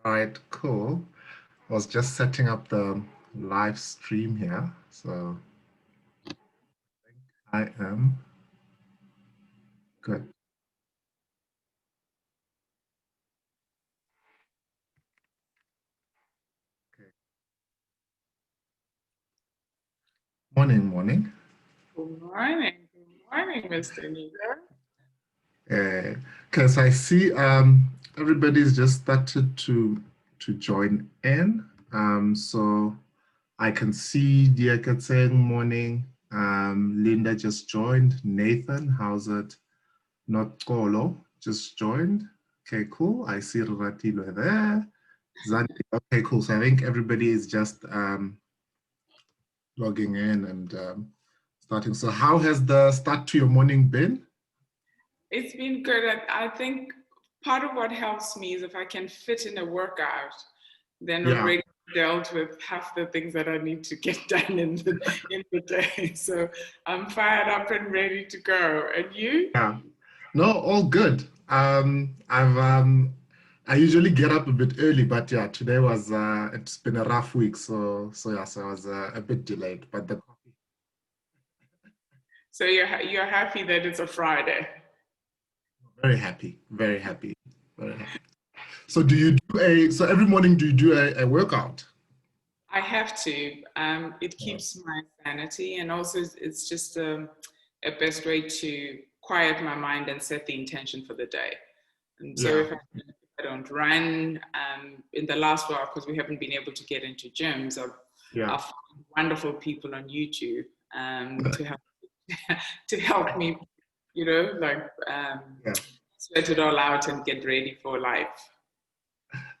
All right, cool. I was just setting up the live stream here. So I am good. Okay. Morning, morning. Good morning. Good morning, Mr. Nita. Because I see everybody's just started to join in. So I can see Diaka saying morning. Linda just joined. Nathan, how's it? Not Kolo just joined. Okay, cool. I see Ratilo there. Zandi. Okay, cool. So I think everybody is just logging in and starting. So how has the start to your morning been? It's been good. I think part of what helps me is if I can fit in a workout, then Yeah, already dealt with half the things that I need to get done in the day. So I'm fired up and ready to go. And you? yeah. No, all good. I usually get up a bit early, but yeah, today was it's been a rough week, so yeah, so I was a bit delayed, but the coffee. So you're happy that it's a Friday? Very happy, very happy, very happy. So do you do so every morning do you do a workout? I have to. It keeps my sanity, and also it's just a best way to quiet my mind and set the intention for the day. And so Yeah, if I don't run in the last while, because we haven't been able to get into gyms, yeah, I've found wonderful people on YouTube to help to help me, like yeah, sweat it all out and get ready for life.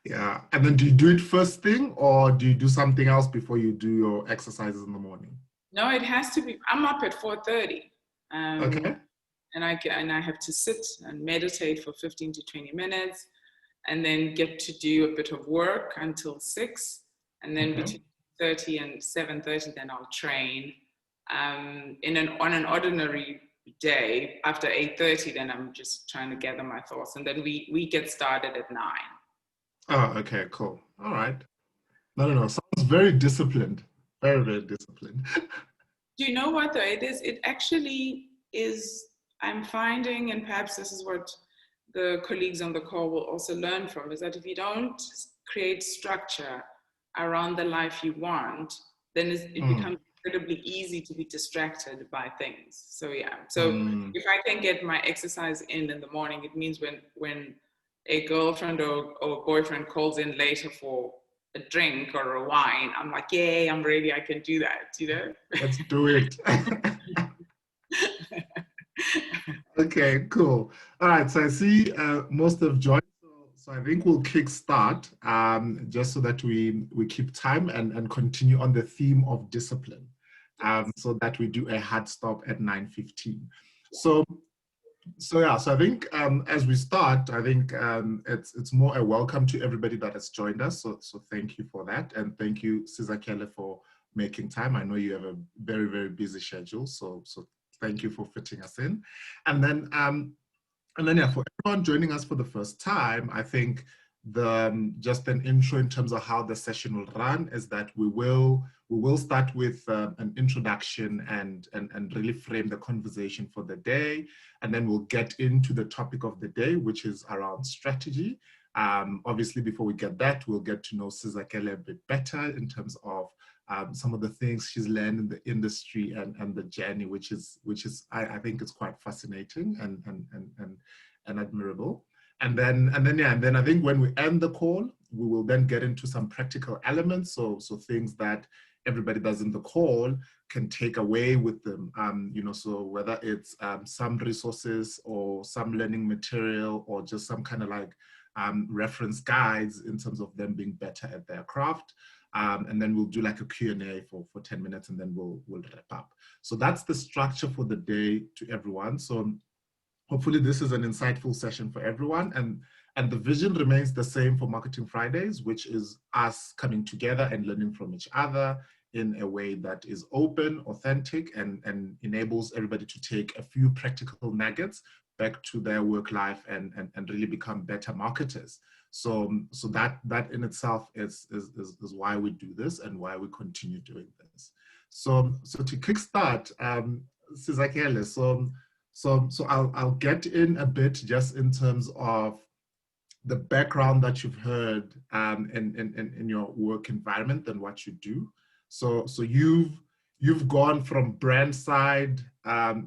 yeah. And then do you do it first thing or do you do something else before you do your exercises in the morning? No, it has to be. I'm up at 4:30. Um, Okay. and I have to sit and meditate for 15 to 20 minutes and then get to do a bit of work until 6, and then Okay. between 30 and 7:30 then I'll train. On an ordinary day after 8:30 then I'm just trying to gather my thoughts, and then we get started at 9. Oh, okay, cool. All right. No, no, no. Sounds very disciplined. Very, very disciplined. Do you know what though? It actually is. I'm finding, and perhaps this is what the colleagues on the call will also learn from, is that if you don't create structure around the life you want, then it Mm, becomes incredibly easy to be distracted by things. So yeah. So mm. if I can get my exercise in the morning, it means when a girlfriend or boyfriend calls in later for a drink or a wine, I'm like, yay, I'm ready, I can do that. Let's do it. Okay, cool. All right, so I see most have joined. So I think we'll kick start just so that we keep time and continue on the theme of discipline, so that we do a hard stop at 9:15. So yeah, so I think as we start, I think it's more a welcome to everybody that has joined us. So thank you for that, and thank you, Sizakelle, for making time. I know you have a very very busy schedule, so thank you for fitting us in, and then yeah, for everyone joining us for the first time, I think just an intro in terms of how the session will run is that we will start with an introduction and really frame the conversation for the day, and then we'll get into the topic of the day, which is around strategy. Obviously, before we get that, we'll get to know Sizakelle a bit better in terms of some of the things she's learned in the industry and the journey, which is I think is quite fascinating and admirable. And then I think when we end the call, we will then get into some practical elements. So things that everybody does in the call can take away with them. So whether it's some resources or some learning material or just some kind of like reference guides in terms of them being better at their craft. And then we'll do like a Q&A for 10 minutes and then we'll wrap up. So that's the structure for the day to everyone. So hopefully this is an insightful session for everyone. And the vision remains the same for Marketing Fridays, which is us coming together and learning from each other in a way that is open, authentic, and enables everybody to take a few practical nuggets back to their work life and really become better marketers. So that in itself is why we do this and why we continue doing this. So to kickstart, Sizakelle, so I'll get in a bit just in terms of the background that you've heard in your work environment and what you do. So you've gone from brand side, kind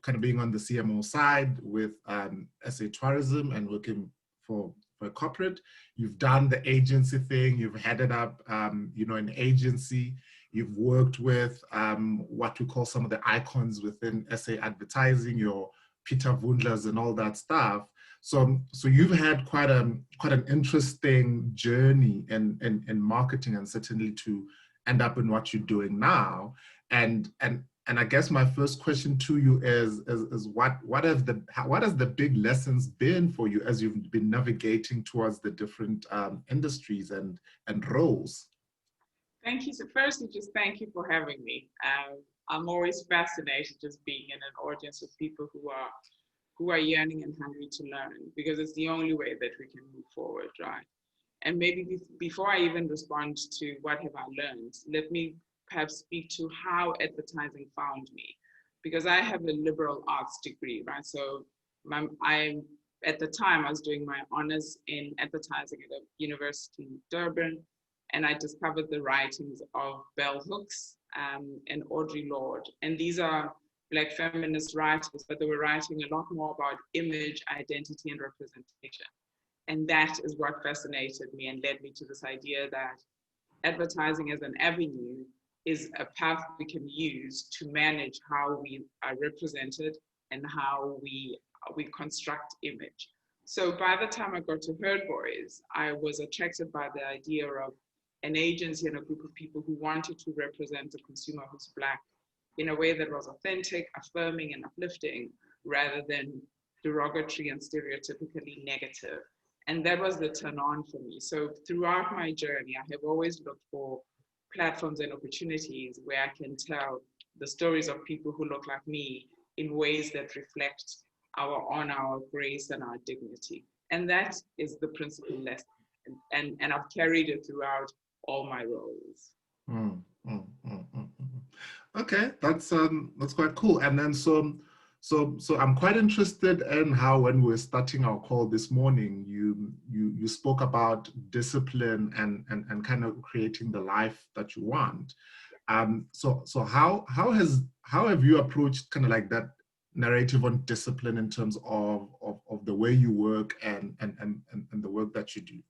of being on the CMO side with SA Tourism and working for a corporate. You've done the agency thing. You've headed up, an agency. You've worked with what we call some of the icons within SA advertising, your Peter Wundlers and all that stuff. So you've had quite an interesting journey in marketing, and certainly to end up in what you're doing now. And I guess my first question to you is what has the big lessons been for you as you've been navigating towards the different industries and roles? Thank you. So firstly, just thank you for having me. I'm always fascinated just being in an audience with people who are yearning and hungry to learn, because it's the only way that we can move forward, right? And maybe before I even respond to what have I learned, let me perhaps speak to how advertising found me, because I have a liberal arts degree, right? So at the time I was doing my honors in advertising at a university in Durban, and I discovered the writings of Bell Hooks and Audre Lorde. And these are Black feminist writers, but they were writing a lot more about image, identity, and representation. And that is what fascinated me and led me to this idea that advertising as an avenue is a path we can use to manage how we are represented and how we construct image. So by the time I got to Herd Boys, I was attracted by the idea of an agency and a group of people who wanted to represent a consumer who's Black in a way that was authentic, affirming, and uplifting, rather than derogatory and stereotypically negative. And that was the turn on for me. So throughout my journey, I have always looked for platforms and opportunities where I can tell the stories of people who look like me in ways that reflect our honor, our grace, and our dignity. And that is the principal lesson. And I've carried it throughout all my roles. Okay, that's quite cool. And then so I'm quite interested in how, when we were starting our call this morning, you spoke about discipline and kind of creating the life that you want. So how have you approached kind of like that narrative on discipline in terms of the way you work and the work that you do?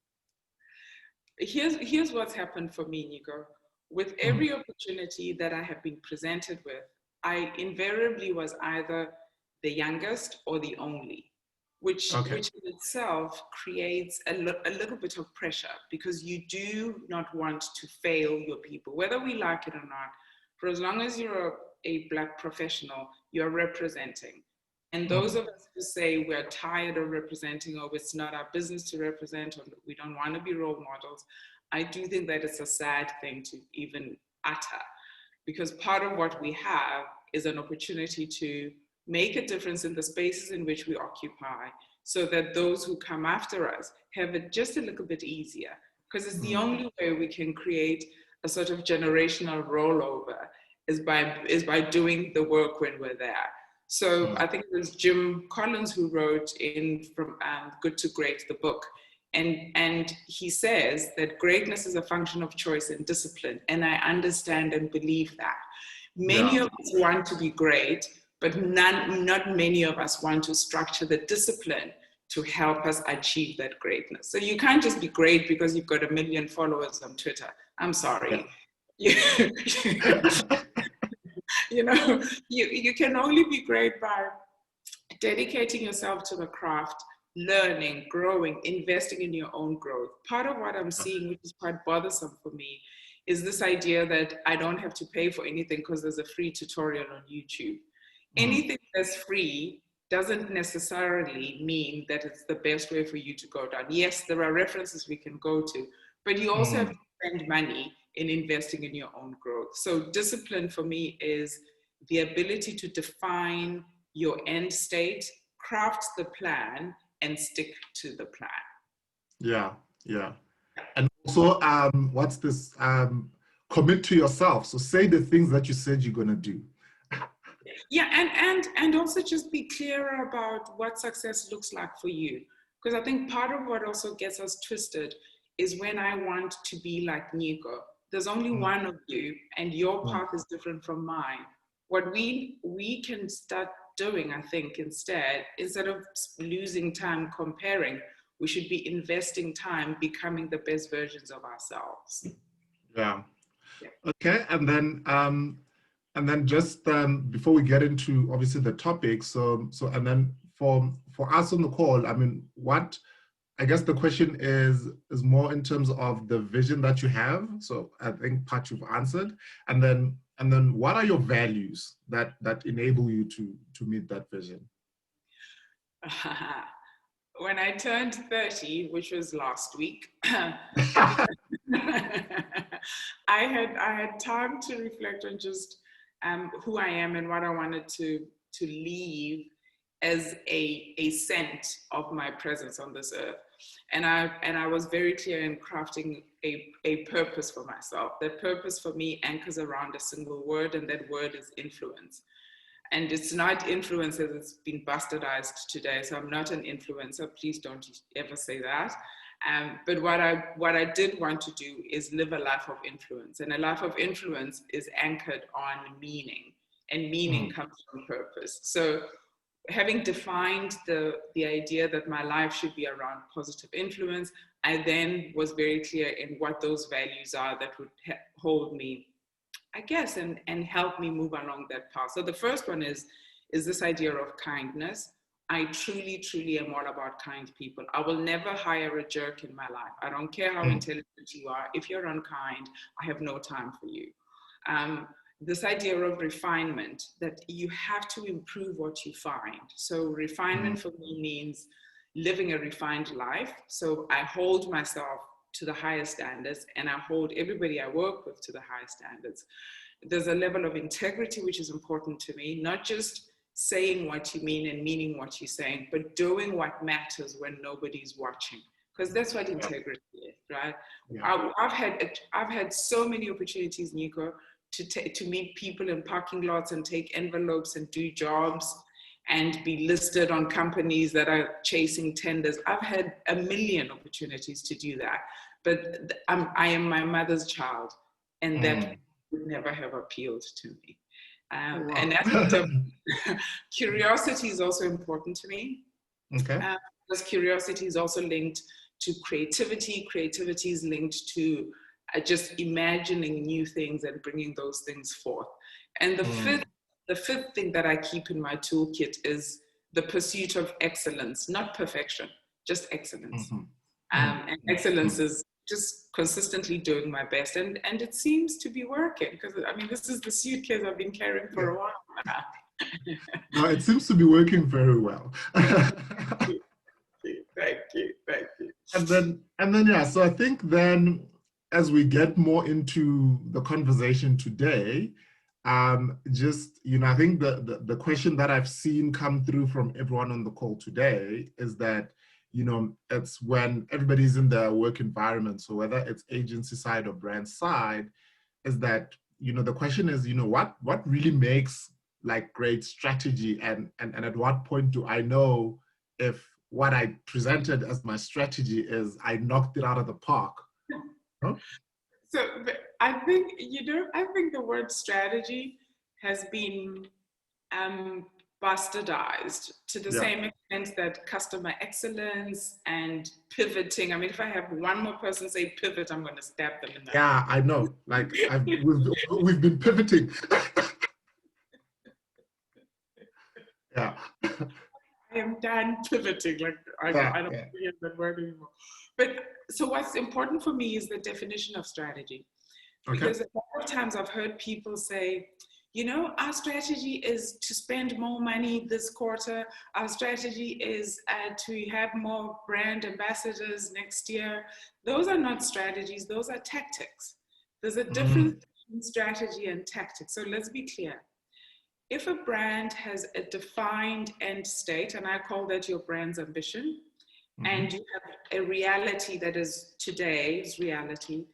Here's what's happened for me, Nico. With every opportunity that I have been presented with, I invariably was either the youngest or the only, which in itself creates a little bit of pressure, because you do not want to fail your people, whether we like it or not. For as long as you're a Black professional, you're representing. And those of us who say we're tired of representing, or it's not our business to represent, or we don't want to be role models, I do think that it's a sad thing to even utter, because part of what we have is an opportunity to make a difference in the spaces in which we occupy, so that those who come after us have it just a little bit easier, because it's the only way we can create a sort of generational rollover is by doing the work when we're there. So I think it was Jim Collins who wrote in from Good to Great, the book. And he says that greatness is a function of choice and discipline. And I understand and believe that. Many of us want to be great, but not many of us want to structure the discipline to help us achieve that greatness. So you can't just be great because you've got 1 million followers on Twitter. I'm sorry. Yeah. You can only be great by dedicating yourself to the craft, learning, growing, investing in your own growth. Part of what I'm seeing, which is quite bothersome for me, is this idea that I don't have to pay for anything because there's a free tutorial on YouTube. Anything that's free doesn't necessarily mean that it's the best way for you to go down. Yes, there are references we can go to, but you also have to spend money in investing in your own growth. So discipline for me is the ability to define your end state, craft the plan, and stick to the plan. Yeah, yeah. And also, what's this? Commit to yourself. So say the things that you said you're gonna do. Yeah, and also just be clearer about what success looks like for you. Because I think part of what also gets us twisted is when I want to be like Nico. There's only Mm, one of you, and your mm, path is different from mine. What we can start doing, I think, instead of losing time comparing, we should be investing time becoming the best versions of ourselves. yeah. Yeah. Okay, and then just before we get into obviously the topic, and then for us on the call, I mean, what I guess the question is more in terms of the vision that you have. So I think part you've answered, and then what are your values that enable you to meet that vision? When I turned 30, which was last week, I had time to reflect on just who I am and what I wanted to leave as a scent of my presence on this earth. And I was very clear in crafting a purpose for myself. That purpose for me anchors around a single word, and that word is influence. And it's not influence as it's been bastardized today. So I'm not an influencer. Please don't ever say that. But what I did want to do is live a life of influence. And a life of influence is anchored on meaning. And meaning Mm, comes from purpose. So having defined the idea that my life should be around positive influence, I then was very clear in what those values are that would hold me, I guess, and help me move along that path. So the first one is this idea of kindness. I truly, truly am all about kind people. I will never hire a jerk in my life. I don't care how mm, intelligent you are. If you're unkind, I have no time for you. Um, this idea of refinement, that you have to improve what you find. So mm, refinement for me means living a refined life. So I hold myself to the highest standards, and I hold everybody I work with to the highest standards. There's a level of integrity which is important to me, not just saying what you mean and meaning what you're saying, but doing what matters when nobody's watching. Because that's what yeah, integrity is, right? yeah. I've had so many opportunities, Nico, to meet people in parking lots and take envelopes and do jobs and be listed on companies that are chasing tenders. I've had a million opportunities to do that, but I am my mother's child, and that Mm. would never have appealed to me. Oh, An wow. aspect of curiosity is also important to me, Okay. because curiosity is also linked to creativity. Creativity is linked to just imagining new things and bringing those things forth. And Mm, the fifth thing that I keep in my toolkit is the pursuit of excellence, not perfection, just excellence. mhm, mm, And mm, excellence mm. is just consistently doing my best, and it seems to be working, because I mean, this is the suitcase I've been carrying Yeah. for a while now. No, it seems to be working very well. Thank you, thank you. And then yeah, so I think then as we get more into the conversation today, just I think the question that I've seen come through from everyone on the call today is that it's when everybody's in the work environment, so whether it's agency side or brand side, is that the question is what really makes like great strategy, and at what point do I know if what I presented as my strategy is I knocked it out of the park? Huh? So I think, I think the word strategy has been um, bastardized to the Yeah, same extent that customer excellence and pivoting. I mean, if I have one more person say pivot, I'm going to stab them in the yeah, I know. Like we've been pivoting. Yeah, I am done pivoting. Like yeah, I don't yeah. hear that word anymore. But so what's important for me is the definition of strategy. Okay. Because a lot of times I've heard people say, our strategy is to spend more money this quarter. Our strategy is to have more brand ambassadors next year. Those are not strategies, those are tactics. There's a Mm, difference between strategy and tactics. So let's be clear. If a brand has a defined end state, and I call that your brand's ambition, and you have a reality that is today's reality,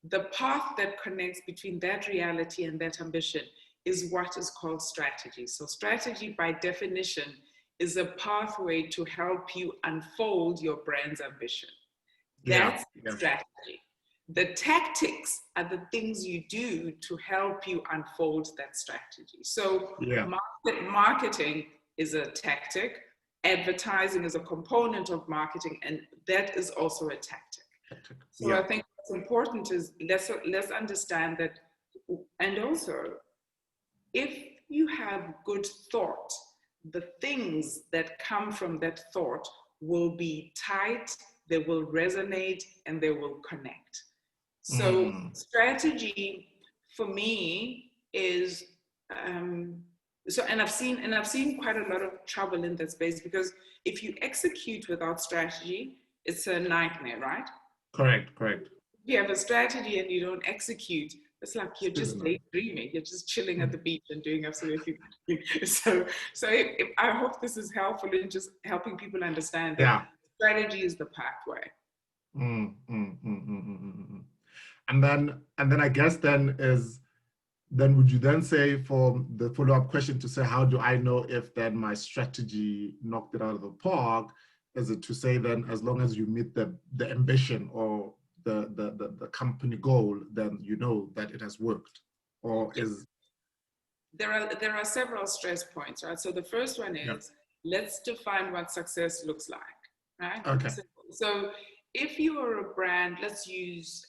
the path that connects between that reality and that ambition is what is called strategy. So strategy, by definition, is a pathway to help you unfold your brand's ambition. That's strategy. The tactics are the things you do to help you unfold that strategy. So marketing is a tactic, advertising is a component of marketing, and that is also a tactic. So I think what's important is let's understand that, and also if you have good thought, the things that come from that thought will be tight, they will resonate, and they will connect. So strategy for me is and I've seen quite a lot of trouble in that space, because if you execute without strategy, it's a nightmare, right? Correct. If you have a strategy and you don't execute, it's like you're just daydreaming. You're just chilling at the beach and doing absolutely nothing. So I hope this is helpful in just helping people understand that strategy is the pathway. And then I guess then would you then say, for the follow-up question, to say, how do I know if then my strategy knocked it out of the park? Is it to say then, as long as you meet the ambition or the company goal, then you know that it has worked? Or is there are several stress points, right? So the first one is, let's define what success looks like, right? Okay. So if you are a brand, let's use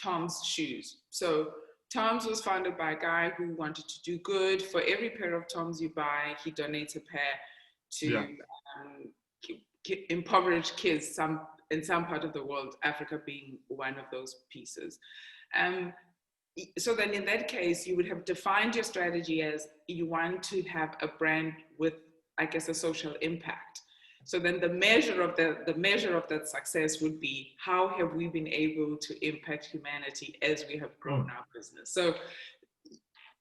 Tom's shoes. So Tom's was founded by a guy who wanted to do good. For every pair of Tom's you buy, he donates a pair to impoverished kids in some part of the world, Africa being one of those pieces. So then in that case, you would have defined your strategy as you want to have a brand with, I guess, a social impact. So then the measure of that success would be, how have we been able to impact humanity as we have grown our business? So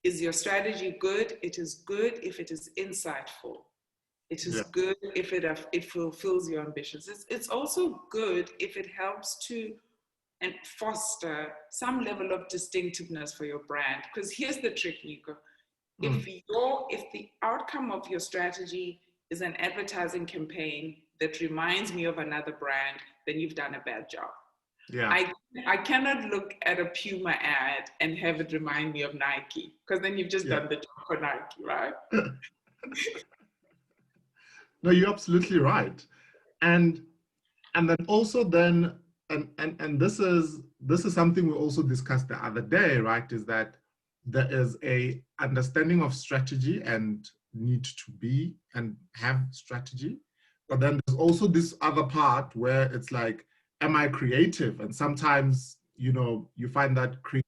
is your strategy good? It is good if it is insightful. It is good if it fulfills your ambitions. It's also good if it helps to and foster some level of distinctiveness for your brand. Because here's the trick, Nico. If the outcome of your strategy is an advertising campaign that reminds me of another brand, then you've done a bad job. I cannot look at a Puma ad and have it remind me of Nike, because then you've just done the job for Nike, right? No, you're absolutely right. And then also then, and this is something we also discussed the other day, right? Is that there is a understanding of strategy and need to be and have strategy, but then there's also this other part where it's like, am I creative? And sometimes, you find that creativity,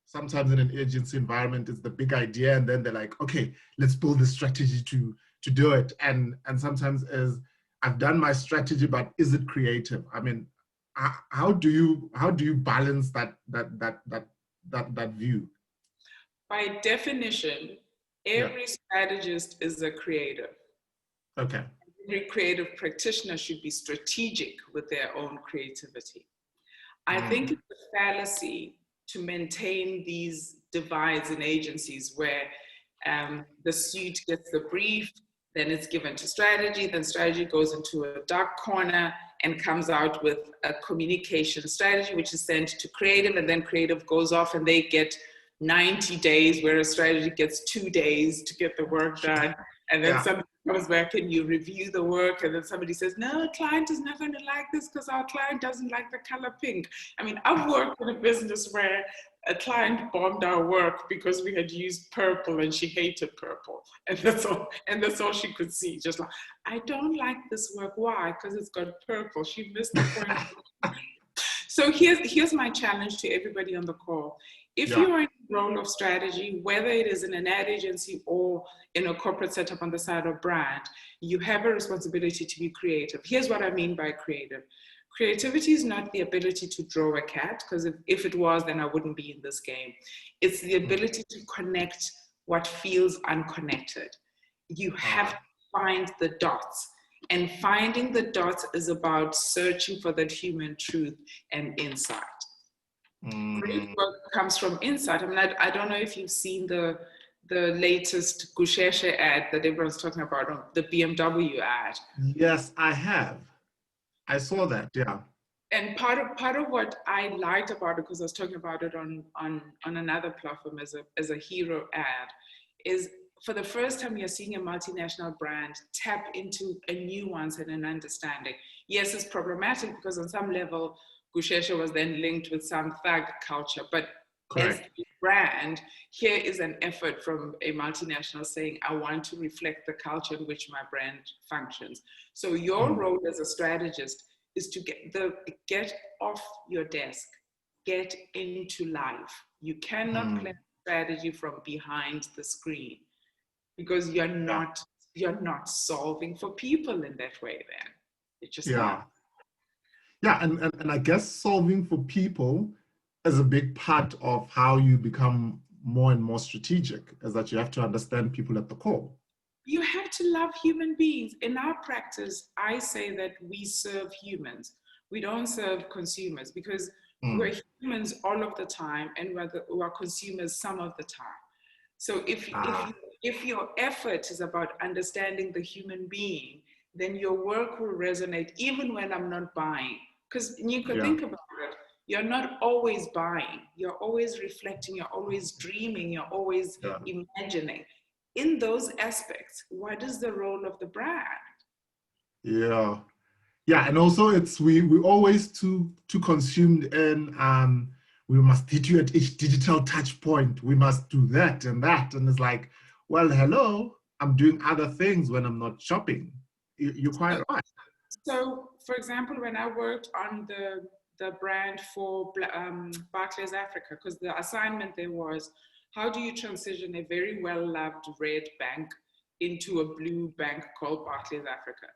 sometimes in an agency environment, is the big idea, and then they're like, okay, let's build the strategy to do it. And sometimes is, I've done my strategy, but is it creative? I mean, how do you balance that view? By definition, every strategist is a creative. Okay. Every creative practitioner should be strategic with their own creativity. I think it's a fallacy to maintain these divides in agencies where the suit gets the brief, then it's given to strategy, then strategy goes into a dark corner and comes out with a communication strategy, which is sent to creative, and then creative goes off and they get 90 days, whereas strategy gets 2 days to get the work done. And then somebody comes back and you review the work, and then somebody says, no, a client is not going to like this because our client doesn't like the color pink. I mean, I've worked in a business where a client bombed our work because we had used purple and she hated purple. And that's all she could see. Just like, I don't like this work. Why? Because it's got purple. She missed the point. So here's my challenge to everybody on the call. If you're in the role of strategy, whether it is in an ad agency or in a corporate setup on the side of brand, you have a responsibility to be creative. Here's what I mean by creative. Creativity is not the ability to draw a cat, because if it was, then I wouldn't be in this game. It's the ability to connect what feels unconnected. You have to find the dots. And finding the dots is about searching for that human truth and insight. Great work comes from insight. I mean, I don't know if you've seen the latest Gusheshe ad that everyone's talking about, the BMW ad. Yes, I have. I saw that, yeah. And part of what I liked about it, because I was talking about it on another platform as a hero ad, is for the first time you're seeing a multinational brand tap into a nuance and an understanding. Yes, it's problematic because on some level, Gusheshe was then linked with some thug culture, but Correct. as a brand, here is an effort from a multinational saying, I want to reflect the culture in which my brand functions. So your role as a strategist is to get off your desk, get into life. You cannot plan strategy from behind the screen because you're not solving for people in that way then. It's just not. Yeah, and I guess solving for people is a big part of how you become more and more strategic, is that you have to understand people at the core. You have to love human beings. In our practice, I say that we serve humans. We don't serve consumers because we're humans all of the time and we're consumers some of the time. So if your effort is about understanding the human being, then your work will resonate even when I'm not buying. Because you could think about it, you're not always buying, you're always reflecting, you're always dreaming, you're always imagining. In those aspects, what is the role of the brand? Yeah, and also it's we always too consumed in we must hit you at each digital touch point. We must do that, and it's like, well, hello, I'm doing other things when I'm not shopping. You're quite right. So, for example, when I worked on the brand for Barclays Africa, because the assignment there was, how do you transition a very well-loved red bank into a blue bank called Barclays Africa?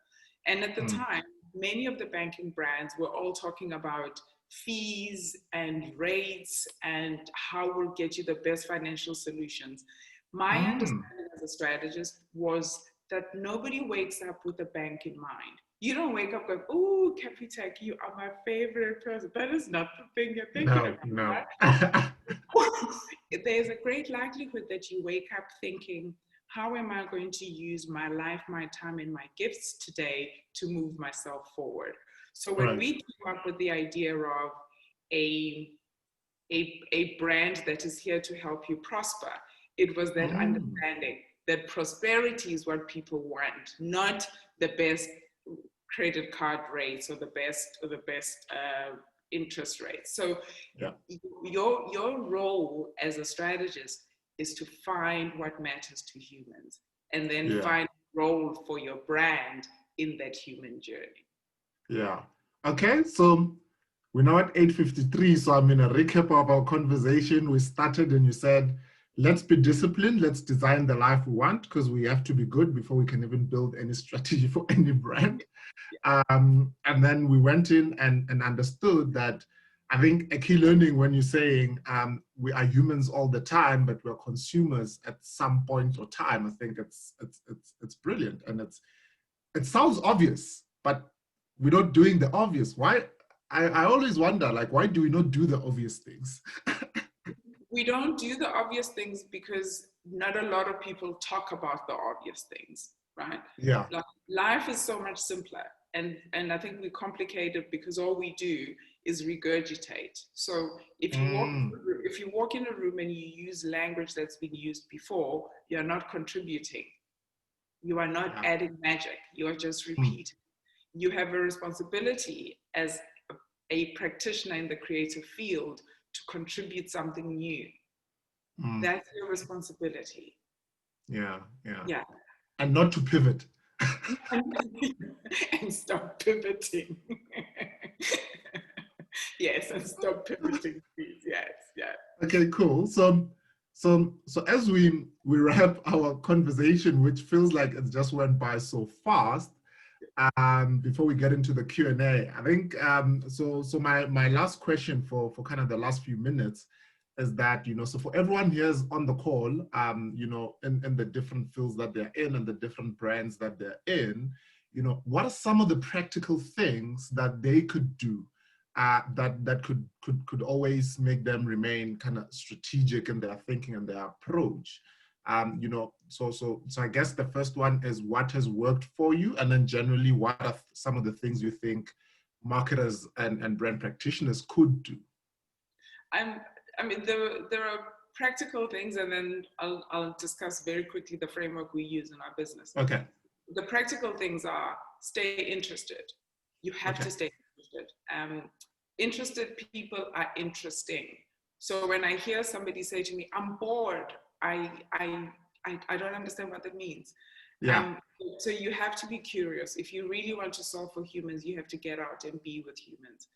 And at the time, many of the banking brands were all talking about fees and rates and how we'll get you the best financial solutions. My understanding as a strategist was that nobody wakes up with a bank in mind. You don't wake up going, oh, Capitec, you are my favorite person. That is not the thing you're thinking about. No. Right? There's a great likelihood that you wake up thinking, how am I going to use my life, my time, and my gifts today to move myself forward? So when we came up with the idea of a brand that is here to help you prosper, it was that understanding that prosperity is what people want, not the best credit card rates or the best interest rates. So your role as a strategist is to find what matters to humans and then find a role for your brand in that human journey. Yeah. Okay, so we're now at 8:53, so I'm in a recap of our conversation. We started and you said, let's be disciplined, let's design the life we want, because we have to be good before we can even build any strategy for any brand. And then we went in and understood that I think a key learning when you're saying we are humans all the time, but we're consumers at some point or time, I think it's brilliant. And it sounds obvious, but we're not doing the obvious. Why? I always wonder, like, why do we not do the obvious things? We don't do the obvious things because not a lot of people talk about the obvious things, right? Yeah. Like, life is so much simpler. And I think we complicate it because all we do is regurgitate. So if you walk in a room and you use language that's been used before, you're not contributing. You are not adding magic. You are just repeating. You have a responsibility as a practitioner in the creative field to contribute something new. That's your responsibility. Yeah. And not to pivot. And stop pivoting. Yes, and stop pivoting, please. Yes. Okay, cool. So as we wrap our conversation, which feels like it just went by so fast, before we get into the Q&A, I think so my last question for kind of the last few minutes is that, so for everyone here's on the call, in the different fields that they're in and the different brands that they're in, what are some of the practical things that they could do that could always make them remain kind of strategic in their thinking and their approach? So I guess the first one is what has worked for you, and then generally what are some of the things you think marketers and brand practitioners could do? There are practical things, and then I'll discuss very quickly the framework we use in our business. Okay. The practical things are stay interested. You have to stay interested. Interested people are interesting. So when I hear somebody say to me, I'm bored, I don't understand what that means. Yeah. So you have to be curious. If you really want to solve for humans, you have to get out and be with humans.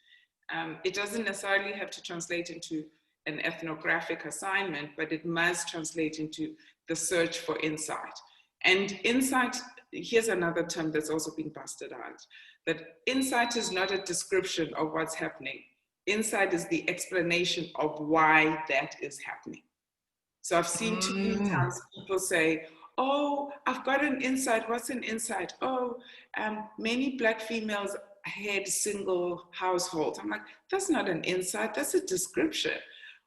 It doesn't necessarily have to translate into an ethnographic assignment, but it must translate into the search for insight. And insight, here's another term that's also been busted out, that insight is not a description of what's happening. Insight is the explanation of why that is happening. So I've seen too many times people say, oh, I've got an insight. What's an insight? Oh, many Black females had single households. I'm like, that's not an insight, that's a description.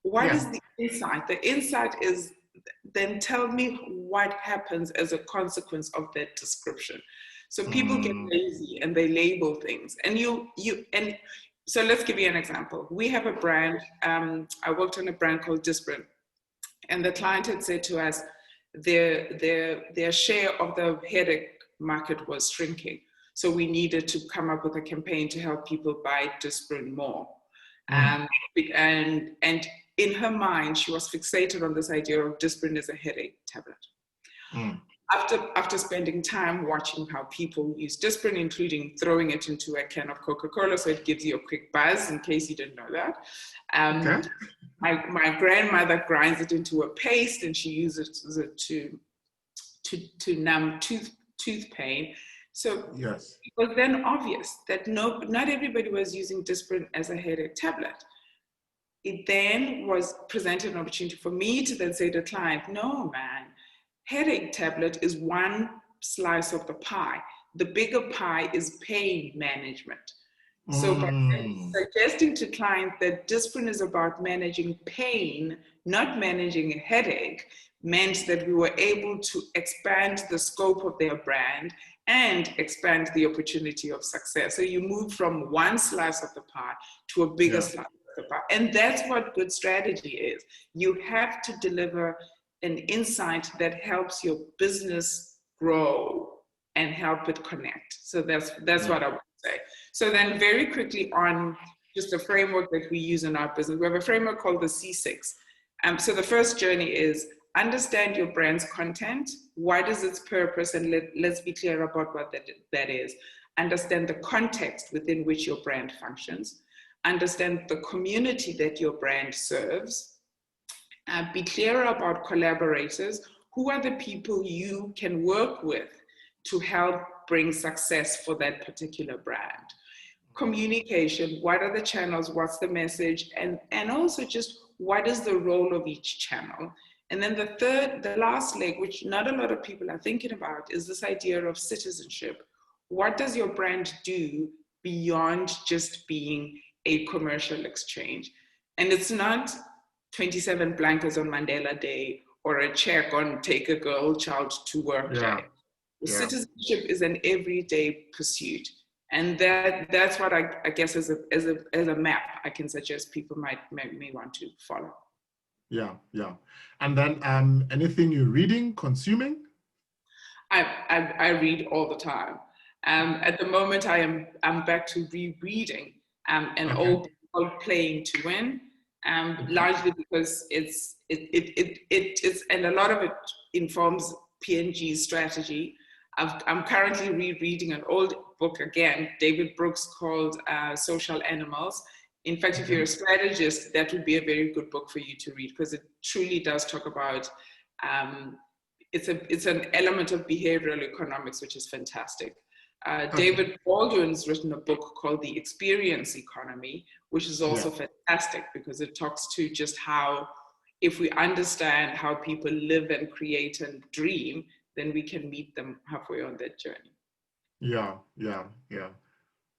What is the insight? The insight is, then tell me what happens as a consequence of that description. So people get lazy and they label things. And so let's give you an example. We have a brand, I worked on a brand called Disprin, and the client had said to us, their share of the headache market was shrinking. So we needed to come up with a campaign to help people buy Disprin more. And in her mind, she was fixated on this idea of Disprin as a headache tablet. After spending time watching how people use Disprin, including throwing it into a can of Coca-Cola so it gives you a quick buzz, in case you didn't know that. My grandmother grinds it into a paste and she uses it to numb tooth pain. So it was then obvious that not everybody was using Disprin as a headache tablet. It then was presented an opportunity for me to then say to the client, no, man, headache tablet is one slice of the pie. The bigger pie is pain management. So by suggesting to clients that Disprin is about managing pain, not managing a headache, meant that we were able to expand the scope of their brand and expand the opportunity of success. So you move from one slice of the pie to a bigger slice of the pie. And that's what good strategy is. You have to deliver an insight that helps your business grow and help it connect. So that's what I would say. So then very quickly on just the framework that we use in our business, we have a framework called the C6. So the first journey is understand your brand's content. What is its purpose? And let's be clear about what that is. Understand the context within which your brand functions. Understand the community that your brand serves. Be clear about collaborators. Who are the people you can work with to help bring success for that particular brand? Communication, what are the channels, what's the message, and also just what is the role of each channel? And then the last leg, which not a lot of people are thinking about, is this idea of citizenship. What does your brand do beyond just being a commercial exchange? And it's not 27 blankets on Mandela Day or a check on take a girl child to work day. Citizenship is an everyday pursuit. And that's what I guess as a map I can suggest people may want to follow. Yeah. And then anything you're reading, consuming? I read all the time. At the moment I'm back to rereading an old book called Playing to Win, largely because it's and a lot of it informs P&G's strategy. I'm currently rereading an old book again, David Brooks, called Social Animals. In fact, if you're a strategist, that would be a very good book for you to read, because it truly does talk about, it's an element of behavioral economics, which is fantastic. David Baldwin's written a book called The Experience Economy, which is also fantastic, because it talks to just how, if we understand how people live and create and dream, then we can meet them halfway on that journey. Yeah, yeah, yeah.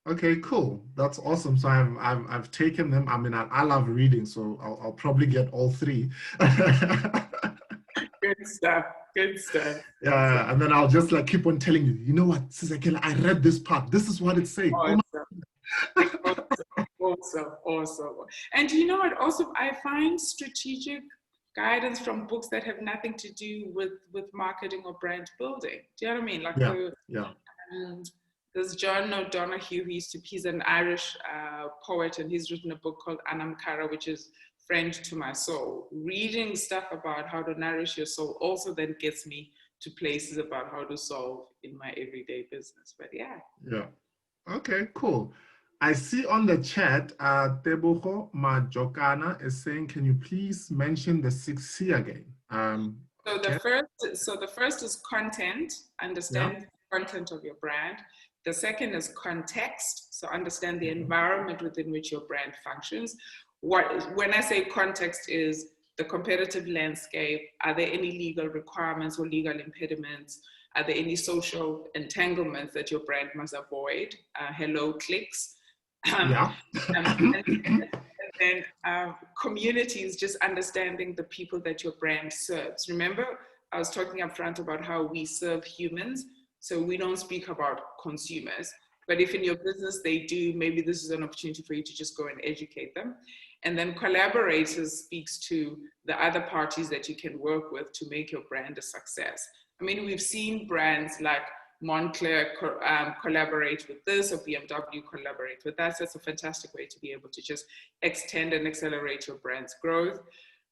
Okay, cool. That's awesome. So I've taken them. I mean, I love reading, so I'll probably get all three. Good stuff. Good stuff. Yeah, and then I'll just like keep on telling you, you know what, Sizakelle, I read this part. This is what it's saying. Oh Awesome. Awesome. Awesome. Awesome. And you know what? Also, I find strategic guidance from books that have nothing to do with marketing or brand building. Do you know what I mean? Like yeah, yeah. there's John O'Donoghue. He's an Irish poet, and he's written a book called Anam Cara, which is friend to my soul. Reading stuff about how to nourish your soul also then gets me to places about how to solve in my everyday business. But yeah. Yeah. Okay, cool. I see on the chat, Tebogo Majokana is saying, can you please mention the 6C again? So okay. the first is content, understand Yeah. the content of your brand. The second is context, so understand the environment within which your brand functions. When I say context is the competitive landscape, are there any legal requirements or legal impediments? Are there any social entanglements that your brand must avoid? Hello, clicks. Yeah. And then communities, just understanding the people that your brand serves. Remember, I was talking up front about how we serve humans, so we don't speak about consumers. But if in your business they do, maybe this is an opportunity for you to just go and educate them. And then collaborators speaks to the other parties that you can work with to make your brand a success. I mean, we've seen brands like Montclair collaborate with this, or BMW collaborate with that. So that's a fantastic way to be able to just extend and accelerate your brand's growth.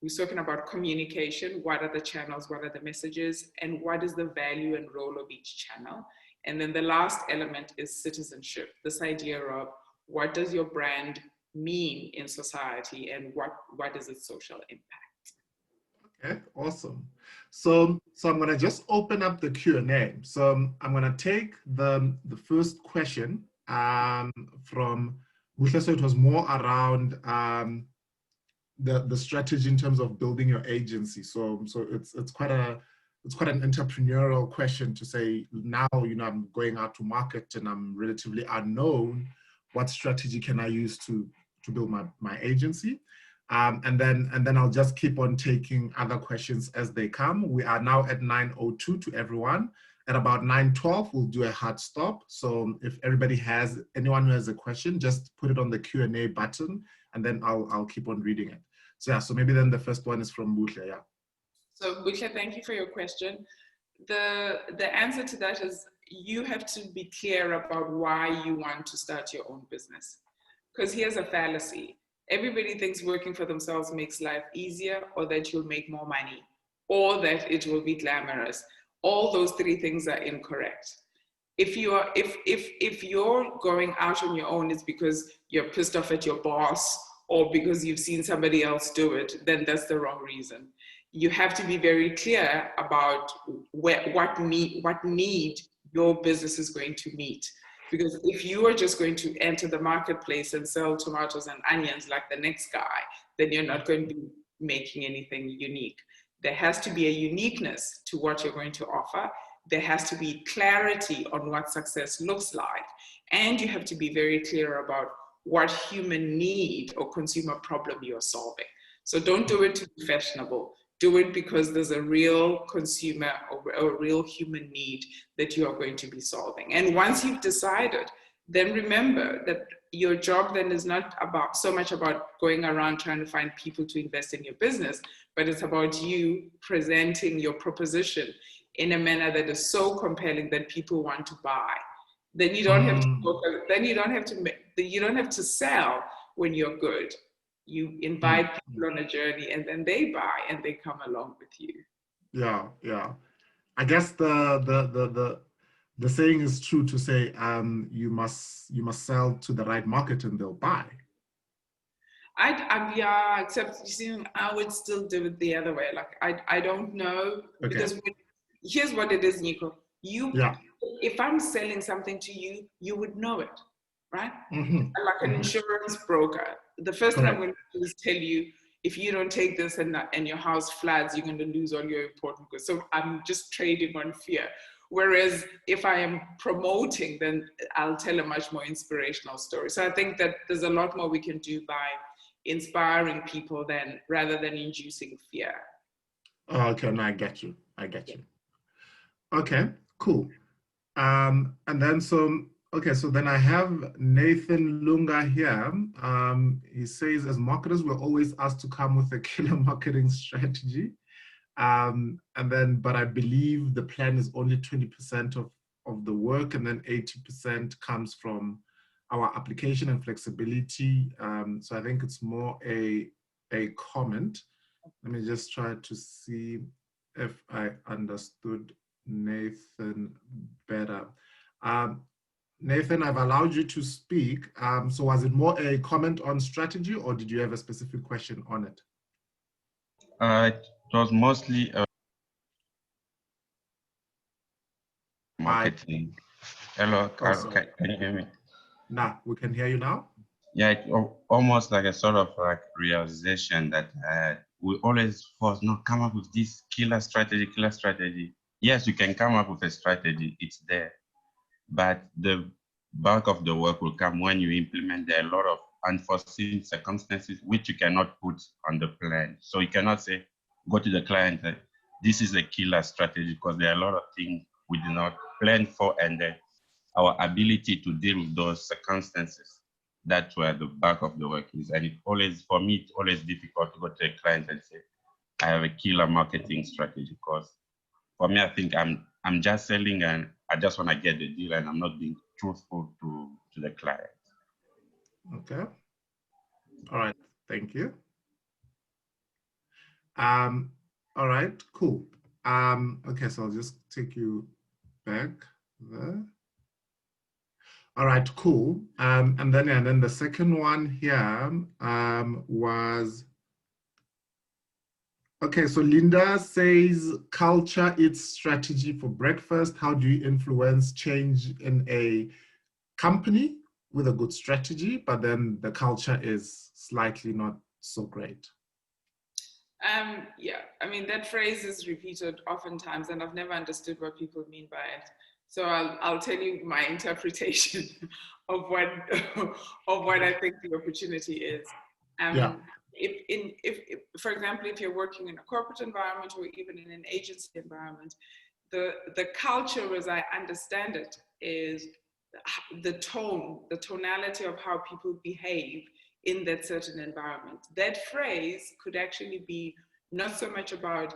We're talking about communication. What are the channels? What are the messages? And what is the value and role of each channel? And then the last element is citizenship. This idea of what does your brand mean in society, and what is its social impact? Okay, awesome. So I'm going to just open up the Q&A. So I'm going to take the first question from Busha. So it was more around the strategy in terms of building your agency. So it's quite an entrepreneurial question to say, now, I'm going out to market and I'm relatively unknown. What strategy can I use to build my agency? And then I'll just keep on taking other questions as they come. We are now at 9:02 to everyone. At about 9:12, we'll do a hard stop. So if anyone who has a question, just put it on the Q&A button, and then I'll keep on reading it. So yeah, so maybe then the first one is from Buhle, yeah. So Buhle, thank you for your question. The answer to that is you have to be clear about why you want to start your own business. Because here's a fallacy. Everybody thinks working for themselves makes life easier, or that you'll make more money, or that it will be glamorous. All those three things are incorrect. If you're going out on your own, it's because you're pissed off at your boss or because you've seen somebody else do it, then that's the wrong reason. You have to be very clear about what need your business is going to meet. Because if you are just going to enter the marketplace and sell tomatoes and onions like the next guy, then you're not going to be making anything unique. There has to be a uniqueness to what you're going to offer. There has to be clarity on what success looks like. And you have to be very clear about what human need or consumer problem you're solving. So don't do it to be fashionable. Do it because there's a real consumer or a real human need that you are going to be solving. And once you've decided, then remember that your job then is not so much about going around trying to find people to invest in your business, but it's about you presenting your proposition in a manner that is so compelling that people want to buy. Then you don't have to you don't have to sell when you're good. You invite people on a journey, and then they buy and they come along with you. Yeah, yeah. I guess the saying is true to say you must sell to the right market and they'll buy. Yeah, except you see, I would still do it the other way. Like I don't know, okay. Because here's what it is, Nico. If I'm selling something to you, you would know it, right? Like an insurance broker. The first thing I'm going to do is tell you, if you don't take this and your house floods, you're going to lose all your important goods. So I'm just trading on fear. Whereas if I am promoting, then I'll tell a much more inspirational story. So I think that there's a lot more we can do by inspiring people rather than inducing fear. Oh, okay, no, I get you. I get you. Okay, cool. And then okay, so then I have Nathan Lunga here. He says, as marketers, we're always asked to come with a killer marketing strategy. But I believe the plan is only 20% of the work, and then 80% comes from our application and flexibility. So I think it's more a comment. Let me just try to see if I understood Nathan better. Nathan, I've allowed you to speak. So was it more a comment on strategy, or did you have a specific question on it? It was mostly marketing. Hello, can you hear me? Nah, we can hear you now. Yeah, almost like a sort of like realization that we always force, no, come up with this killer strategy. Yes, you can come up with a strategy, it's there. But the bulk of the work will come when you implement. There are a lot of unforeseen circumstances which you cannot put on the plan. So you cannot say, go to the client, this is a killer strategy, because there are a lot of things we did not plan for, and our ability to deal with those circumstances, that's where the bulk of the work is. And it always, for me, it's always difficult to go to a client and say, I have a killer marketing strategy, because for me, I think I'm just selling and I just want to get the deal, and I'm not being truthful to the client. Okay. All right. Thank you. All right. Cool. Okay. So I'll just take you back there. All right. Cool. And then the second one here was. Okay, so Linda says, culture eats strategy for breakfast. How do you influence change in a company with a good strategy, but then the culture is slightly not so great? Yeah, I mean, that phrase is repeated oftentimes, and I've never understood what people mean by it. So I'll tell you my interpretation of what I think the opportunity is. Yeah. If, for example, if you're working in a corporate environment or even in an agency environment, the culture, as I understand it, is the tonality of how people behave in that certain environment. That phrase could actually be not so much about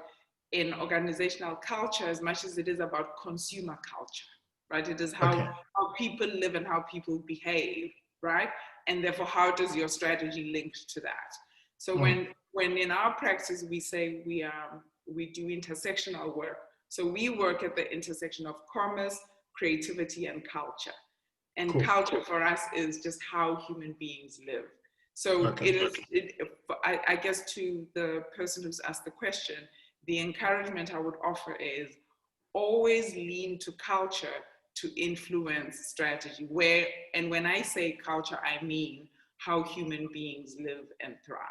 an organizational culture as much as it is about consumer culture, right? It is how people live and how people behave, right? And therefore, how does your strategy link to that? So when in our practice, we say we do intersectional work. So we work at the intersection of commerce, creativity, and culture. And culture for us is just how human beings live. So I guess to the person who's asked the question, the encouragement I would offer is always lean to culture to influence strategy. And when I say culture, I mean how human beings live and thrive.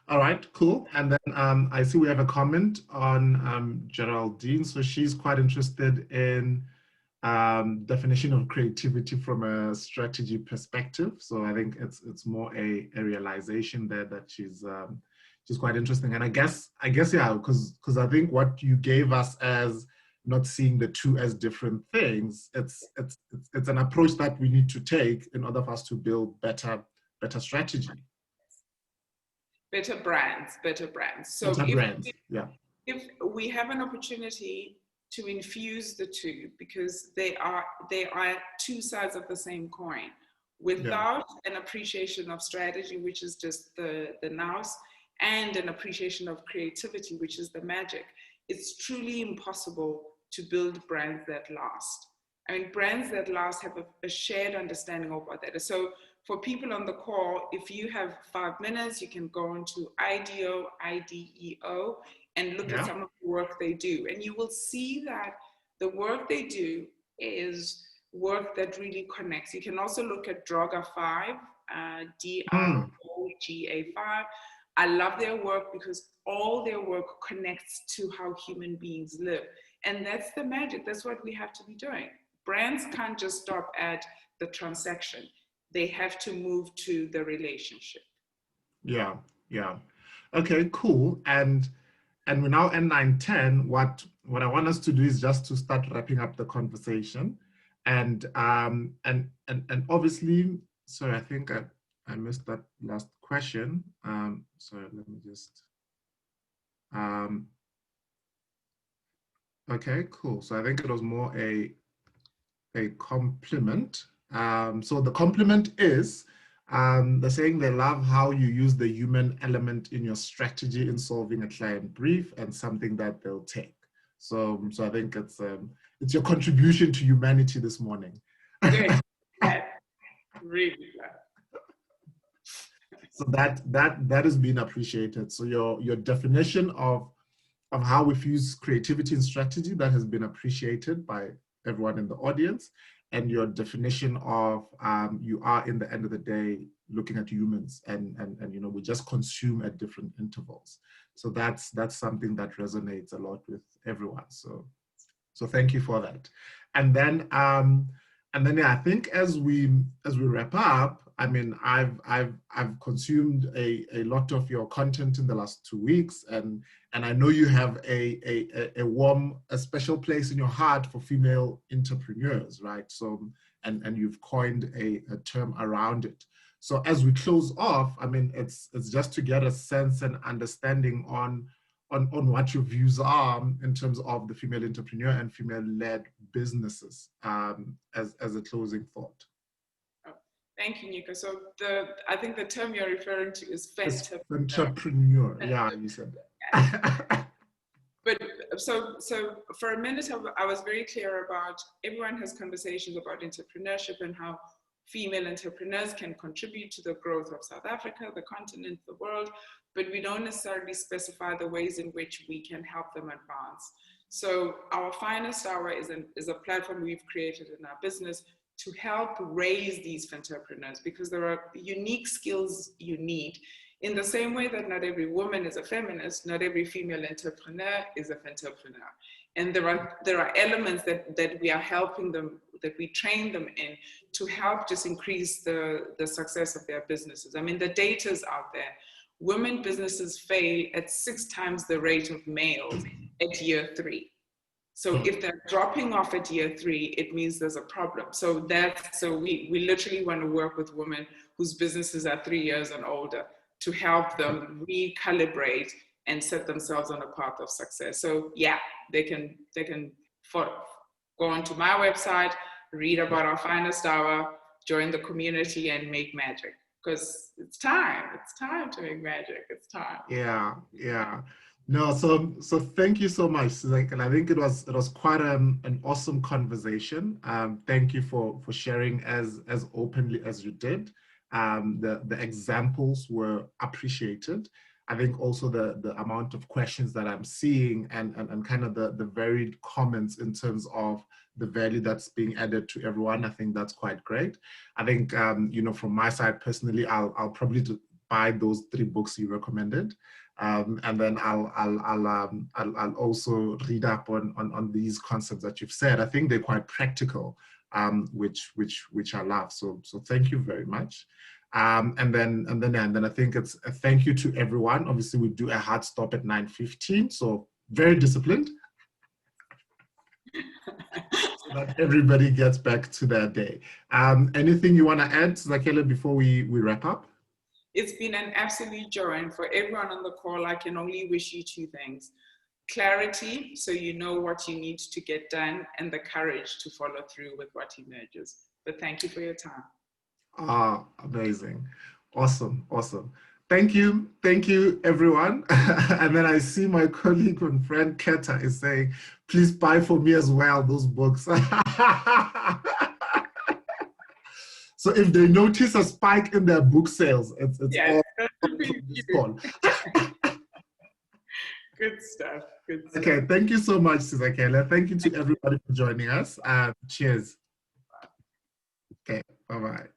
All right, cool. And then I see we have a comment on Geraldine. So she's quite interested in definition of creativity from a strategy perspective. So I think it's more a realization there that she's quite interesting. And I guess yeah, because I think what you gave us as not seeing the two as different things, it's an approach that we need to take in order for us to build better strategy. Better brands. So if we have an opportunity to infuse the two, because they are two sides of the same coin, without an appreciation of strategy, which is just the nous, and an appreciation of creativity, which is the magic, it's truly impossible to build brands that last. I mean, brands that last have a shared understanding of what that is. So for people on the call, if you have 5 minutes, you can go into IDEO, and look at some of the work they do. And you will see that the work they do is work that really connects. You can also look at Droga 5, DROGA 5. I love their work because all their work connects to how human beings live. And that's the magic. That's what we have to be doing. Brands can't just stop at the transaction. They have to move to the relationship. Yeah, yeah. Okay, cool. And we're now at 9:10. What I want us to do is just to start wrapping up the conversation. And obviously, sorry, I think I missed that last question. Sorry, let me just okay, cool. So I think it was more a compliment. So the compliment is they're saying they love how you use the human element in your strategy in solving a client brief and something that they'll take. So I think it's your contribution to humanity this morning. Good. Yeah. Really glad. So that has been appreciated. So your definition of how we fuse creativity and strategy, that has been appreciated by everyone in the audience, and your definition of you are, in the end of the day, looking at humans, and you know, we just consume at different intervals. So that's something that resonates a lot with everyone. So thank you for that. And then yeah, I think as we wrap up, I mean, I've consumed a lot of your content in the last 2 weeks, and I know you have a special place in your heart for female entrepreneurs, right? So and you've coined a term around it. So as we close off, I mean, it's just to get a sense and understanding on what your views are in terms of the female entrepreneur and female-led businesses as a closing thought. Thank you, Nico. So I think the term you're referring to is entrepreneur. Yeah, you said that. But so for a minute, I was very clear about everyone has conversations about entrepreneurship and how female entrepreneurs can contribute to the growth of South Africa, the continent, the world, but we don't necessarily specify the ways in which we can help them advance. So our Finest Hour is a platform we've created in our business to help raise these entrepreneurs, because there are unique skills you need. In the same way that not every woman is a feminist, not every female entrepreneur is a entrepreneur. And there are elements that we are helping them, that we train them in to help just increase the success of their businesses. I mean, the data is out there. Women businesses fail at 6 times the rate of males at year 3. So if they're dropping off at year 3, it means there's a problem. So we literally want to work with women whose businesses are 3 years and older to help them recalibrate and set themselves on a path of success. So yeah, they can go onto my website, read about our Finest Hour, join the community, and make magic. Because it's time to make magic. It's time. Yeah. No, so thank you so much, Sizakelle. I think it was quite an awesome conversation. Thank you for sharing as openly as you did. The examples were appreciated. I think also the amount of questions that I'm seeing and kind of the varied comments in terms of the value that's being added to everyone, I think that's quite great. I think you know, from my side personally, I'll probably buy those 3 books you recommended. And then I'll also read up on these concepts that you've said. I think they're quite practical, which I love. So thank you very much. And then I think it's a thank you to everyone. Obviously, we do a hard stop at 9:15, so very disciplined, so that everybody gets back to their day. Anything you want to add, Sizakelle, before we wrap up? It's been an absolute joy, and for everyone on the call, I can only wish you 2 things. Clarity, so you know what you need to get done, and the courage to follow through with what emerges. But thank you for your time. Ah, amazing. Awesome. Thank you, everyone. And then I see my colleague and friend Keta is saying, please buy for me as well those books. So if they notice a spike in their book sales, it's all this call. Good stuff. Okay, thank you so much, Sizakelle. Thank you to everybody for joining us. Cheers. Okay, bye-bye.